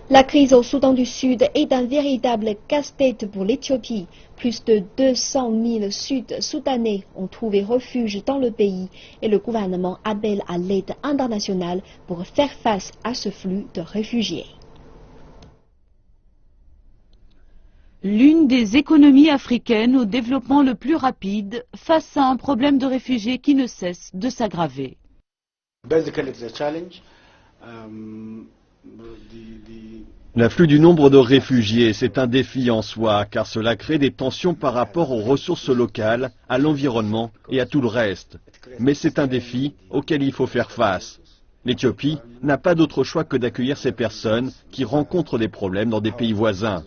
La crise au Soudan du Sud est un véritable casse-tête pour l'Éthiopie. Plus de 200 000 Sud-Soudanais ont trouvé refuge dans le pays et le gouvernement appelle à l'aide internationale pour faire face à ce flux de réfugiés. L'une des économies africaines au développement le plus rapide face à un problème de réfugiés qui ne cesse de s'aggraver. L'afflux du nombre de réfugiés, c'est un défi en soi, car cela crée des tensions par rapport aux ressources locales, à l'environnement et à tout le reste. Mais c'est un défi auquel il faut faire face. L'Éthiopie n'a pas d'autre choix que d'accueillir ces personnes qui rencontrent des problèmes dans des pays voisins.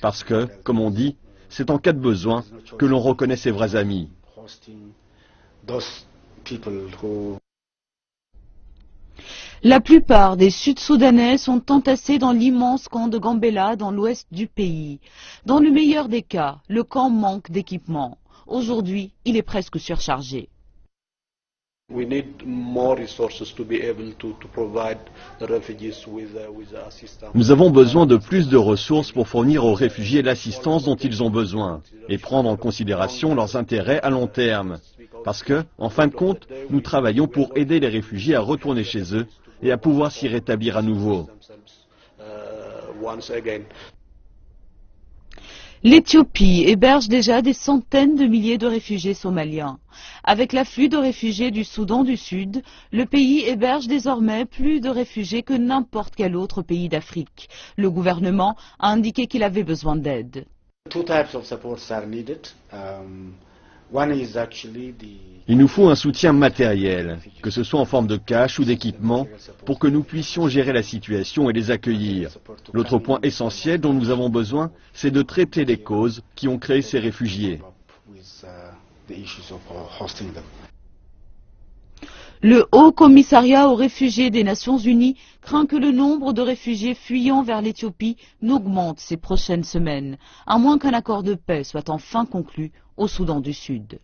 Parce que, comme on dit, c'est en cas de besoin que l'on reconnaît ses vrais amis. La plupart des Sud-Soudanais sont entassés dans l'immense camp de Gambela dans l'ouest du pays. Dans le meilleur des cas, le camp manque d'équipement. Aujourd'hui, il est presque surchargé. Nous avons besoin de plus de ressources pour fournir aux réfugiés l'assistance dont ils ont besoin et prendre en considération leurs intérêts à long terme. Parce que, en fin de compte, nous travaillons pour aider les réfugiés à retourner chez eux et à pouvoir s'y rétablir à nouveau. L'Éthiopie héberge déjà des centaines de milliers de réfugiés somaliens. Avec l'afflux de réfugiés du Soudan du Sud, le pays héberge désormais plus de réfugiés que n'importe quel autre pays d'Afrique. Le gouvernement a indiqué qu'il avait besoin d'aide. Il nous faut un soutien matériel, que ce soit en forme de cash ou d'équipement, pour que nous puissions gérer la situation et les accueillir. L'autre point essentiel dont nous avons besoin, c'est de traiter les causes qui ont créé ces réfugiés. Le Haut Commissariat aux réfugiés des Nations Unies craint que le nombre de réfugiés fuyant vers l'Éthiopie n'augmente ces prochaines semaines, à moins qu'un accord de paix soit enfin conclu au Soudan du Sud.